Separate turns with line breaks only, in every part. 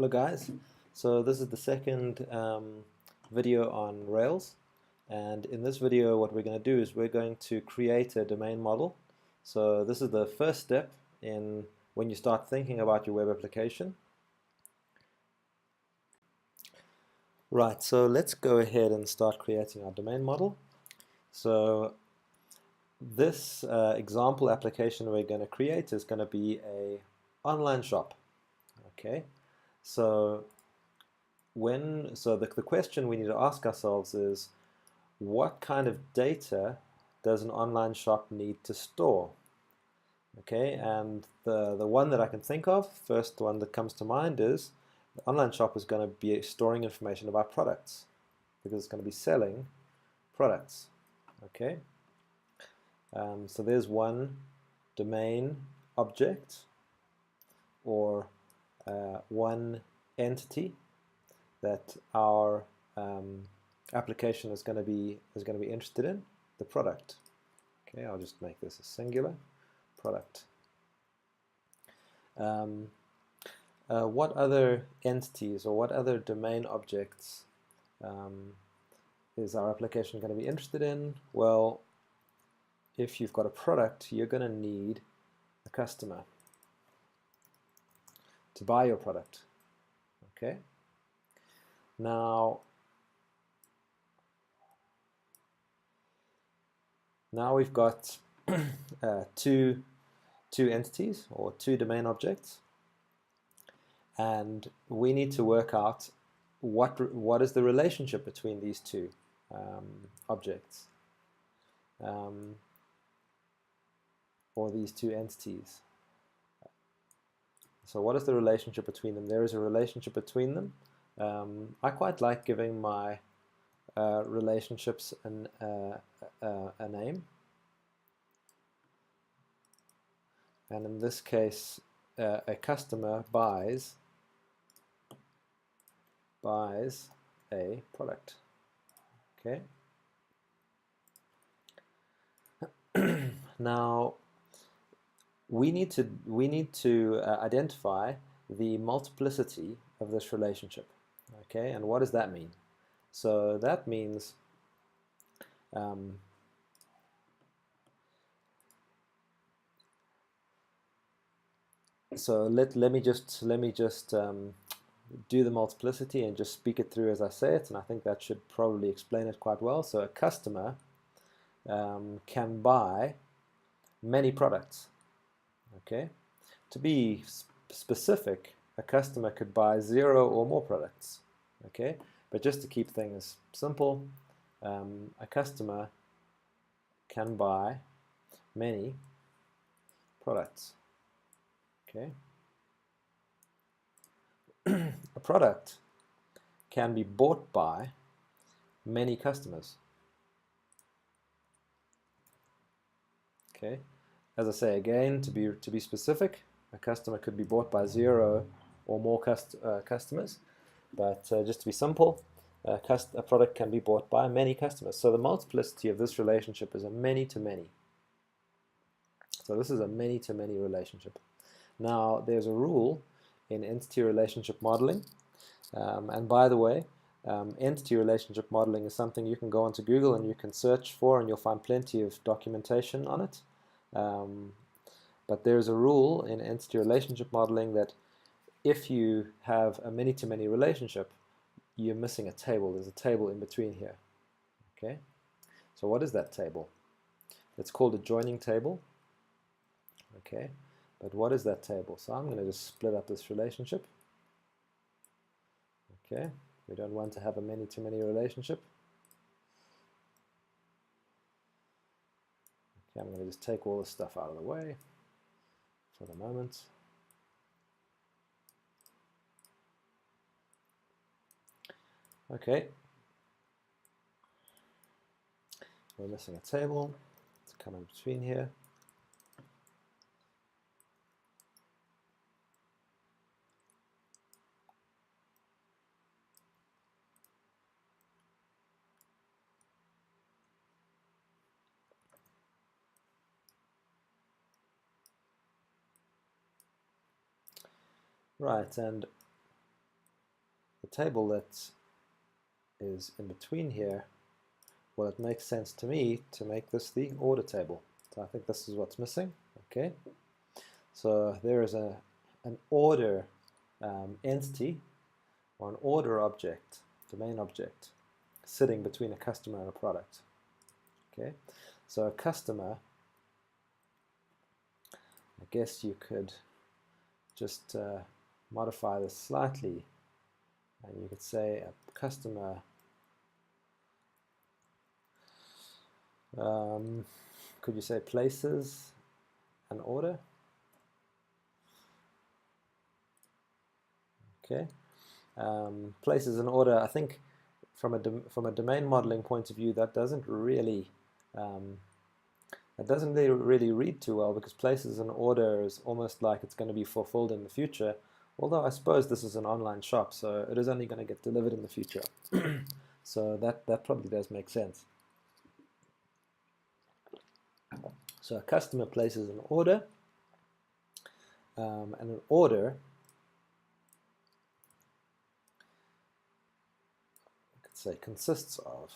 Hello guys, so this is the second video on Rails, and in this video what we're going to do is we're going to create a domain model. So this is the first step in when you start thinking about your web application. Right, so let's go ahead and start creating our domain model. So this example application we're going to create is going to be a online shop. Okay, so the question we need to ask ourselves is, what kind of data does an online shop need to store? Okay, and the one that I can think of, first one that comes to mind is the online shop is going to be storing information about products because it's going to be selling products. Okay, so there's one domain object or one entity that our application is going to be interested in, the product. Okay, I'll just make this a singular product. What other entities or what other domain objects is our application going to be interested in? Well, if you've got a product, you're going to need a customer to buy your product. Okay. Now we've got two entities or two domain objects, and we need to work out what is the relationship between these two objects or these two entities. So what is the relationship between them? There is a relationship between them. I quite like giving my relationships a name, and in this case a customer buys a product. Okay. Now we need to identify the multiplicity of this relationship. Okay, and what does that mean? So that means so let me just do the multiplicity and just speak it through as I say it, and I think that should probably explain it quite well. So a customer can buy many products. Okay, to be specific, a customer could buy 0 or more products. Okay, but just to keep things simple, a customer can buy many products. Okay, a product can be bought by many customers. Okay, as I say again, to be specific, a customer could be bought by 0 or more customers, but just to be simple, a product can be bought by many customers. So the multiplicity of this relationship is a many to many. So this is a many to many relationship. Now there's a rule in entity relationship modeling, and by the way, entity relationship modeling is something you can go onto Google and you can search for, and you'll find plenty of documentation on it. But there's a rule in entity relationship modeling that if you have a many-to-many relationship, you're missing a table. There's a table in between here. Okay, so what is that table? It's called a joining table. Okay, but what is that table? So I'm going to just split up this relationship. Okay, we don't want to have a many-to-many relationship. Okay, I'm going to just take all this stuff out of the way for the moment. Okay, we're missing a table. Let's come in between here. Right, and the table that is in between here, well, it makes sense to me to make this the order table. So I think this is what's missing. Okay, so there is an order entity or an order object, domain object, sitting between a customer and a product. Okay, so a customer, I guess you could just modify this slightly, and you could say a customer could you say places an order? Okay, places an order. I think from a domain modeling point of view, that doesn't really read too well, because places an order is almost like it's going to be fulfilled in the future. Although I suppose this is an online shop, so it is only going to get delivered in the future. So that probably does make sense. So a customer places an order, and an order, I could say, consists of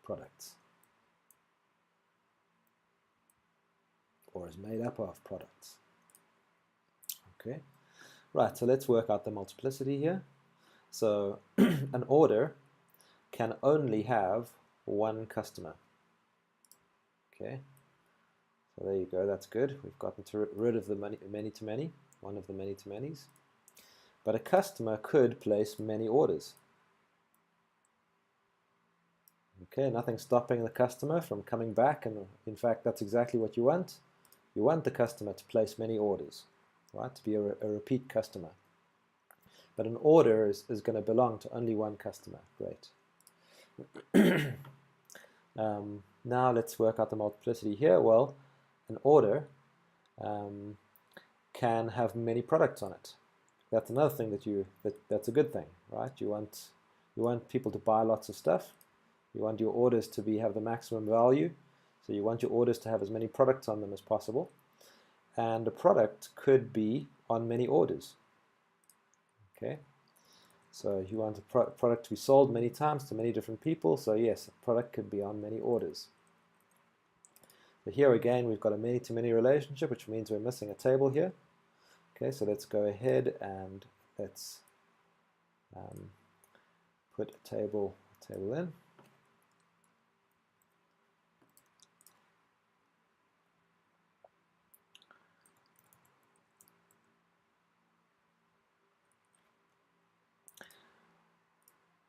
products, or is made up of products. Okay, right, so let's work out the multiplicity here. So an order can only have one customer. Okay, so there you go, that's good. We've gotten rid of the many-to-many, one of the many-to-manys. But a customer could place many orders. Okay, nothing stopping the customer from coming back, and in fact that's exactly what you want. You want the customer to place many orders, right, to be a repeat customer. But an order is going to belong to only one customer. Great. Now let's work out the multiplicity here. Well, an order can have many products on it. That's another thing that's a good thing, right? You want people to buy lots of stuff. You want your orders to have the maximum value. So you want your orders to have as many products on them as possible. And a product could be on many orders. Okay. So you want a product to be sold many times to many different people. So yes, a product could be on many orders. But here again, we've got a many-to-many relationship, which means we're missing a table here. Okay, so let's go ahead and let's put a table in.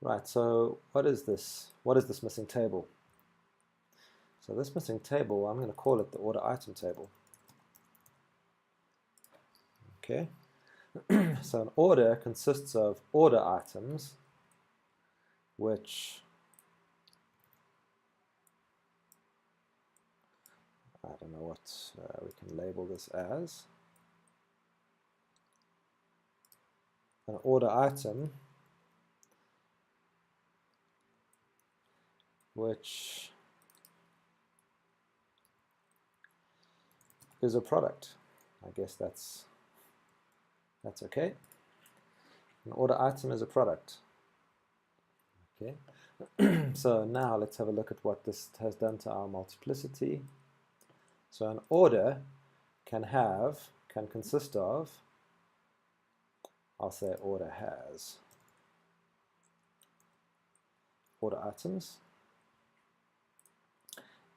Right, so what is this? What is this missing table? So this missing table, I'm going to call it the order item table. Okay, so an order consists of order items, which I don't know what we can label this as. An order item which is a product. I guess that's okay. An order item is a product. Okay. So now let's have a look at what this has done to our multiplicity. So an order can consist of, I'll say order has order items,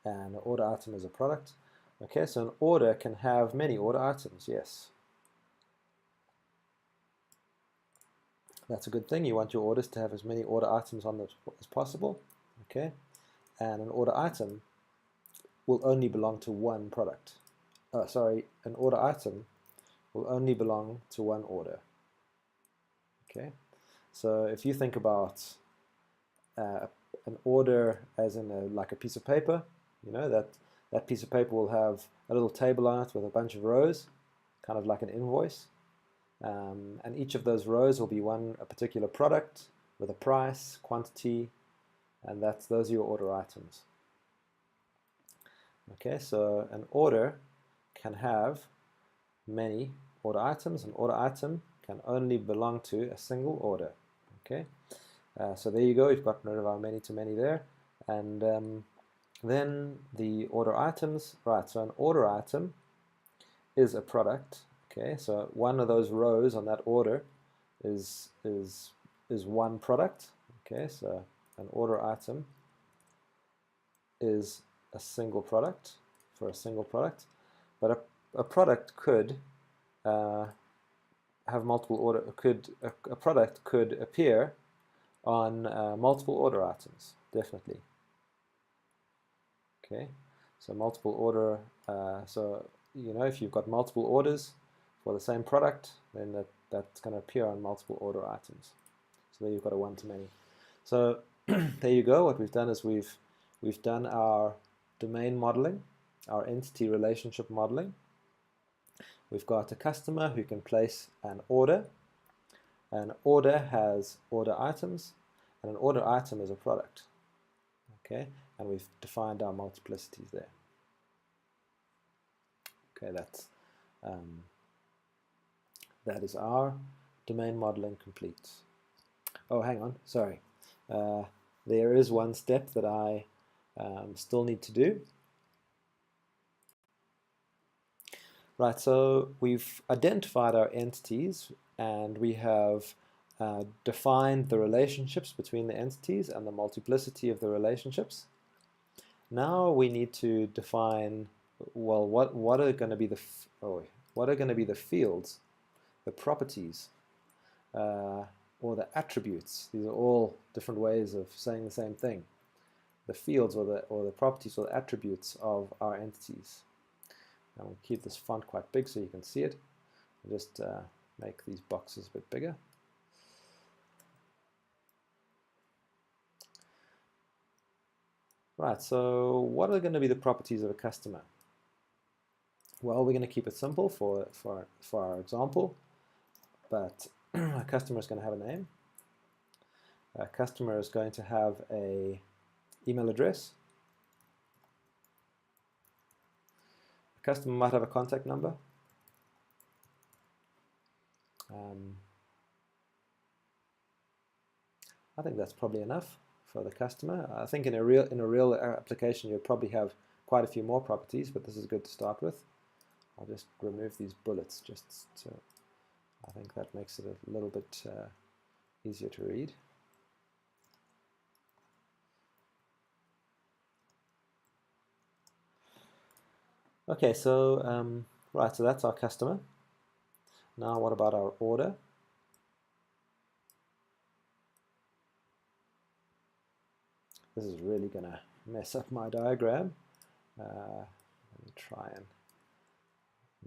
and an order item is a product. Okay, so an order can have many order items, yes. That's a good thing. You want your orders to have as many order items on them as possible. Okay, and an order item will only belong to one product. An order item will only belong to one order. Okay, so if you think about an order as in like a piece of paper, you know, that piece of paper will have a little table on it with a bunch of rows, kind of like an invoice. And each of those rows will be a particular product with a price, quantity, and those are your order items. Okay, so an order can have many order items. An order item can only belong to a single order. Okay, so there you go. We've gotten rid of our many to many there, and then the order items. Right. So an order item is a product. Okay, so one of those rows on that order is one product. Okay, so an order item is a single product for a single product, but a product could have multiple order. A product could appear on multiple order items, definitely. Okay, so multiple order. So you know, if you've got multiple orders for the same product, then that's going to appear on multiple order items. So there you've got a one-to-many. So there you go. What we've done is we've done our domain modeling, our entity relationship modeling. We've got a customer who can place an order. An order has order items, and an order item is a product. Okay, and we've defined our multiplicities there. Okay, that is our domain modeling complete. Oh, hang on, sorry. There is one step that I still need to do. Right, so we've identified our entities and we have defined the relationships between the entities and the multiplicity of the relationships. Now we need to define, well, what are going to be the fields, the properties, or the attributes. These are all different ways of saying the same thing. The fields or the properties or the attributes of our entities. And we'll keep this font quite big so you can see it. I'll just make these boxes a bit bigger. Right, so what are going to be the properties of a customer? Well, we're going to keep it simple for our example, but a customer is going to have a name. A customer is going to have an email address. A customer might have a contact number. I think that's probably enough for the customer. I think in a real application you'll probably have quite a few more properties, but this is good to start with. I'll just remove these bullets just to, I think that makes it a little bit easier to read. Okay, so right, so that's our customer. Now what about our order? This is really going to mess up my diagram. Let me try and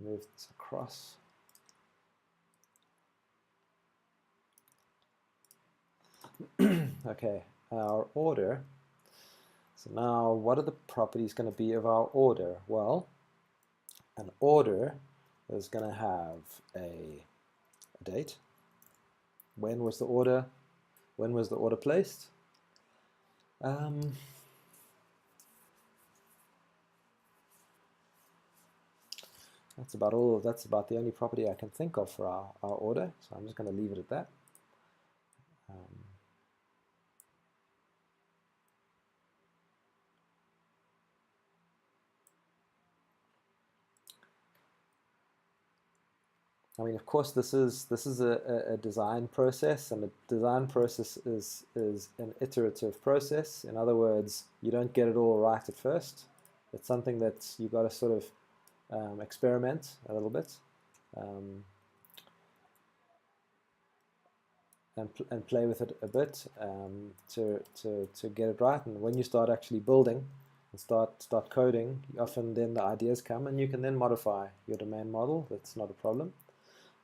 move this across. Okay, our order. So now what are the properties going to be of our order? Well, an order is going to have a date. When was the order placed? That's about the only property I can think of for our order, so I'm just going to leave it at that. I mean, of course, this is a design process, and the design process is an iterative process. In other words, you don't get it all right at first. It's something that you've got to sort of experiment a little bit and play with it a bit to get it right. And when you start actually building and start coding, often then the ideas come, and you can then modify your domain model. That's not a problem.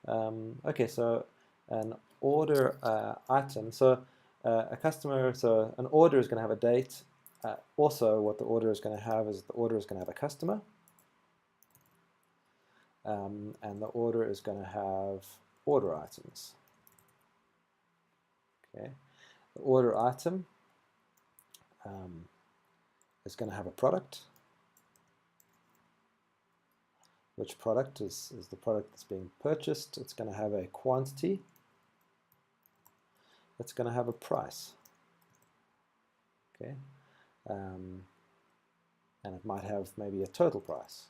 Okay, so an order item. So a customer. So an order is going to have a date. Also, what the order is going to have is the order is going to have a customer, and the order is going to have order items. Okay, the order item is going to have a product. which product is the product that's being purchased. It's going to have a quantity. It's going to have a price. Okay, and it might have maybe a total price,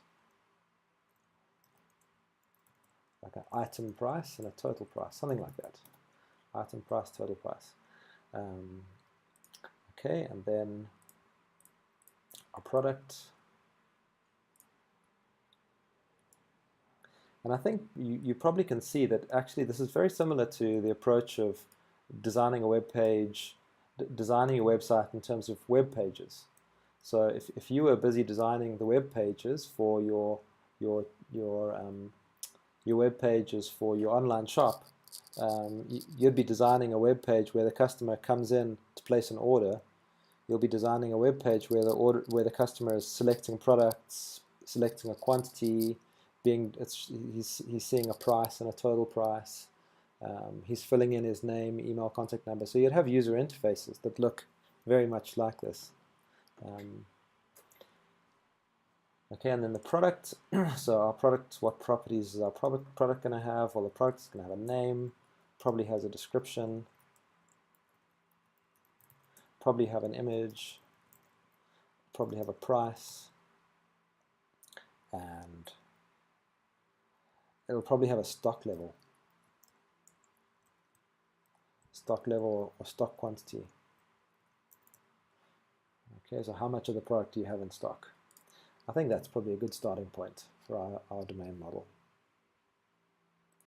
like an item price and a total price, something like that. Item price, total price. Okay, and then our product. And I think you probably can see that actually this is very similar to the approach of designing a web page, designing a website in terms of web pages. So if you were busy designing the web pages for your web pages for your online shop, you'd be designing a web page where the customer comes in to place an order. You'll be designing a web page where the customer is selecting products, selecting a quantity, he's seeing a price and a total price. He's filling in his name, email, contact number. So you'd have user interfaces that look very much like this. Okay, and then the product. So our product, what properties is our product going to have? Well, the product is going to have a name, probably has a description, probably have an image, probably have a price, and it'll probably have a stock level or stock quantity. Okay, so how much of the product do you have in stock? I think that's probably a good starting point for our domain model.